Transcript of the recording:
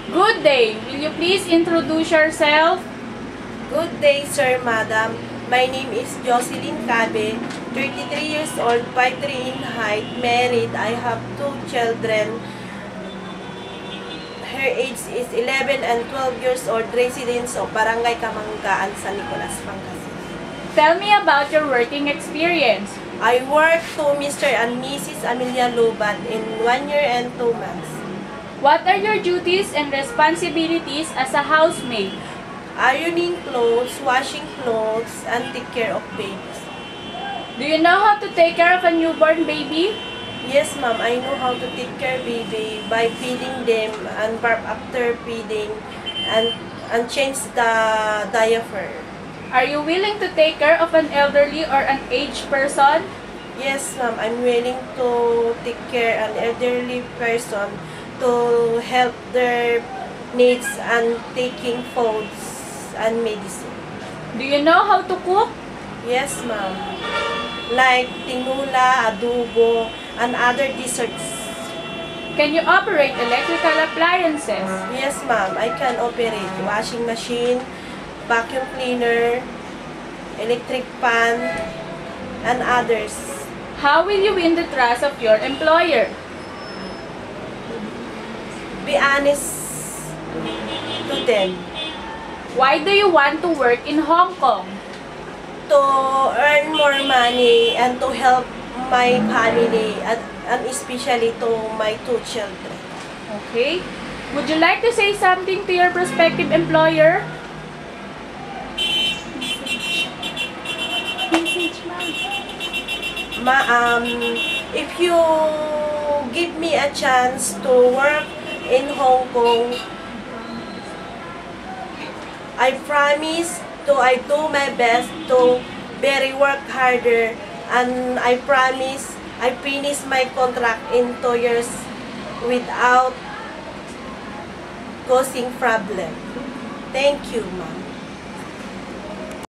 Good day. Will you please introduce yourself? Good day, sir, madam. My name is Jocelyn Cabe, 33 years old, 5'3" in height, married. I have 2 children. Her age is 11 and 12 years old, residents of Barangay Kamanggaan, San Nicolas, Pangasinan. Tell me about your working experience. I work to Mr. and Mrs. Amelia Lobat in 1 year and 2 months. What are your duties and responsibilities as a housemaid? Ironing clothes, washing clothes, and take care of babies. Do you know how to take care of a newborn baby? Yes, ma'am. I know how to take care of baby by feeding them and burp after feeding and change the diaper. Are you willing to take care of an elderly or an aged person? Yes, ma'am. I'm willing to take care an elderly person to help their needs and taking foods and medicine. Do you know how to cook? Yes, ma'am. Like tinula, adobo, and other desserts. Can you operate electrical appliances? Yes, ma'am. I can operate washing machine, vacuum cleaner, electric fan, and others. How will you win the trust of your employer? Be honest to them. Why do you want to work in Hong Kong? To earn more money and to help my family and especially to my 2 children. Okay. Would you like to say something to your prospective employer? If you give me a chance to work in Hong Kong, I promise I do my best to very work harder, and I promise I finish my contract in 2 years without causing problem. Thank you, ma'am.